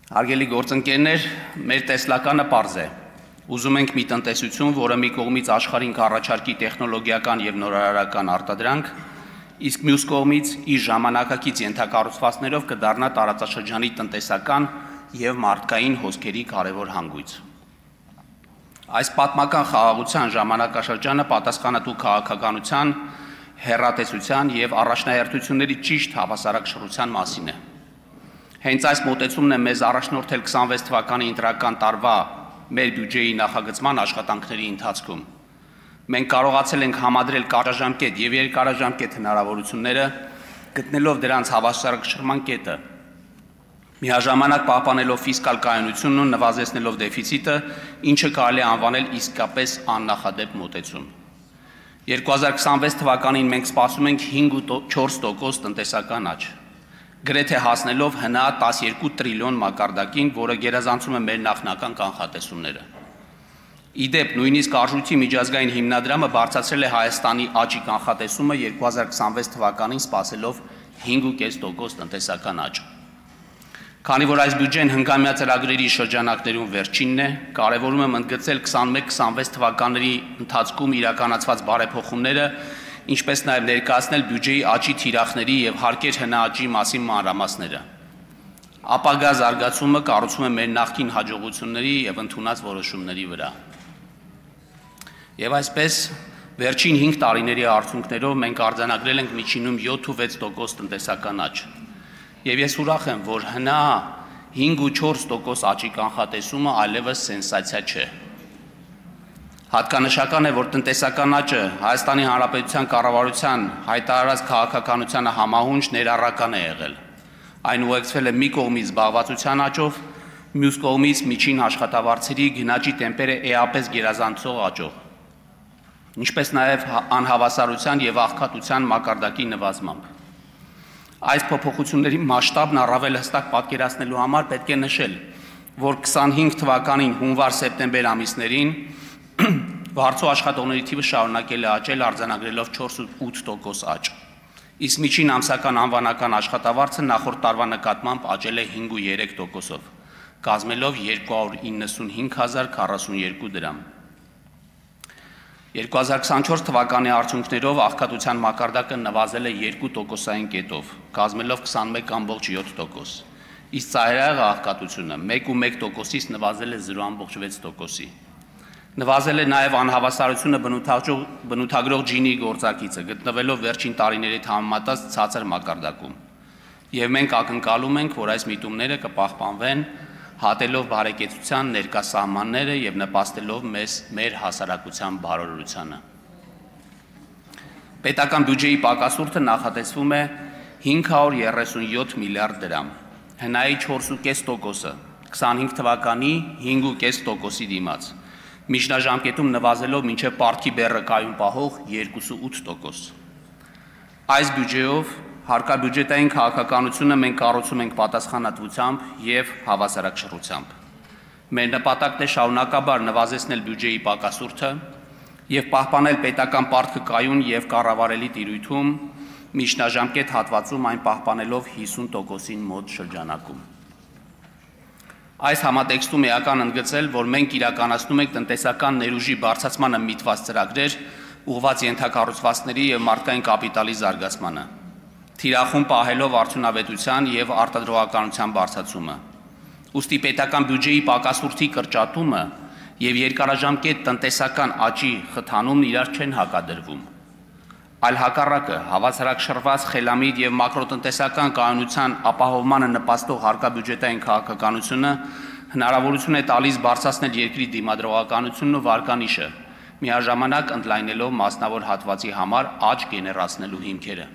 Հարգելի գործընկերներ, մեր տեսլականը պարզ է։ Ուզում ենք մի տնտեսություն, որը մի կողմից աշխարհին կառաջարկի տեխնոլոգիական եւ նորարարական արտադրանք, իսկ մյուս կողմից իր ժամանակակից ենթակառուցվածքներով կդառնա տարածաշրջանի տնտեսական եւ մարդկային հոսքերի կարևոր հանգույց։ Այս պատմական խաղաղության ժամանակաշրջանը պատասխանատու քաղաքականության, հեռատեսության եւ առաջնահերթությունների ճիշտ հավասարակշռության մասին է։ Հենց այս մոտեցումն է մեզ առաջնորդել 26 թվականի ընտրական տարվա մեր բյուջեի նախագծման աշխատանքների ընթացքում։ Մենք կարողացել ենք համադրել կարճաժամկետ եւ երկարաժամկետ հնարավորությունները, գտնելով դրանց հավասարակշռման կետը, միաժամանակ պահպանելով ֆիսկալ կայունությունն ու նվազեցնելով դեֆիցիտը, ինչը կարելի է անվանել իսկապես աննախադեպ մոտեցում։ 2026 թվականին մենք սպասում ենք 5.4% տնտեսական աճ, գրեթե հասնելով հնա 12 տրիլիոն մակարդակին, որը գերազանցում է մեր նախնական կանխատեսումները։ Իդեպ, նույնիսկ Արժույթի միջազգային հիմնադրամը բարձրացրել է Հայաստանի աճի կանխատեսումը 2026 թվականին սպասելով 5.5% տնտեսական աճ։ Քանի որ այս բյուջեն հնգամյա ծրագրերի շրջանակներում վերջինն է, կարևորում եմ ընդգծել 21-26 թվականների ընթացքում իրականացված բարեփոխումները, ինչպես նաև ներկայացնել բյուջեի աճի թիրախների եւ հարկեր հնաաճի մասին մանրամասները։ Ապագա զարգացումը կառուցվում է մեր նախկին հաջողությունների եւ ընդունած որոշումների վրա։ Եվ այսպես, վերջին 5 տարիների արդյունքներով մենք արձանագրել ենք միջինում 7.6% տնտեսական աճ։ Եվ ես ուրախ եմ, որ հնա 5.4% աճի կանխատեսումը այլևս սենսացիա չէ։ Հատկանշական է, որ տնտեսական աճը Հայաստանի Հանրապետության կառավարության հայտարարած քաղաքականությանը համահունչ ներառական է եղել։ Այն ուղեկցվել է մի կողմից զբաղվածության աճով, մյուս կողմից միջին աշխատավարձերի գնաճի տեմպերը էապես գերազանցող աճով, ինչպես նաև անհավասարության եւ աղքատության մակարդակի նվազմամբ։ Այս փոփոխությունների մասշտաբն առավել հստակ պատկերացնելու համար պետք է նշել, որ 25 թվականին հունվար-սեպտեմբեր ամիսներին վարձու աշխատողների թիվը շարունակել է աճել, արձանագրելով 4.8% աճ, իսկ միջին ամսական անվանական աշխատավարձը նախորդ տարվա նկատմամբ աճել է 5.3%-ով, կազմելով 295.042 դրամ։ 2024 թվականի արդյունքներով աղքատության մակարդակը նվազել է 2%-ային կետով, կազմելով 21.7%, իսկ ծայրահեղ աղքատությունը 1.1%-ից նվազել է 0.6%-ի։ Նվազել է նաև անհավասարությունը բնութագրող ջինի գործակիցը, գտնվելով վերջին տարիների հետ համեմատած ցածր մակարդակում։ Եվ մենք ակնկալում ենք, որ այս միտումները կպահպանվեն, հատելով բարեկեցության ներկա սահմանները եւ նպաստելով մեր հասարակության բարօրությանը։ Պետական բյուջեի պակասուրդը նախատեսվում է 537 միլիարդ դրամ, հնայի 4.5%-ը, 25 թվականի 5.5%-ի դիմաց, միջնաժամկետում նվազելով մինչև պարտքի բեռը կայուն պահող 2.8%։ Այս բյուջեով հարկաբյուջետային քաղաքականությունը մենք կառուցում ենք պատասխանատվությամբ եւ հավասարակշռությամբ։ Մեր նպատակն է շարունակաբար նվազեցնել բյուջեի պակասուրդը եւ պահպանել պետական պարտքը կայուն եւ կառավարելի տիրույթում, միջնաժամկետ հատվածում այն պահպանելով 50%-ին մոտ շրջանակում։ Այս համատեքստում էական ընդգծել, որ մենք իրականացնում ենք տնտեսական ներուժի բարձրացմանը միտված ծրագրեր, ուղղված ենթակառուցվածքների եւ մարդկային կապիտալի զարգացմանը, թիրախում պահելով արդյունավետության եւ արտադրողականության բարձրացումը։ Ուստի պետական բյուջեի պակասուրդի կրճատումը եւ երկարաժամկետ տնտեսական աճի խթանումն իրար չեն հակադրվում, այլ հակառակը հավասարակշռված խելամիտ եւ մակրոտնտեսական կայունության ապահովմանը նպաստող հարկաբյուջետային քաղաքականությունը հնարավորություն է տալիս բարձրացնել երկրի դիմադրողականությունն ու վարկանիշը, միաժամանակ ընդլայնելով մասնավոր հատվածի համար աճ գեներացնելու հիմքերը։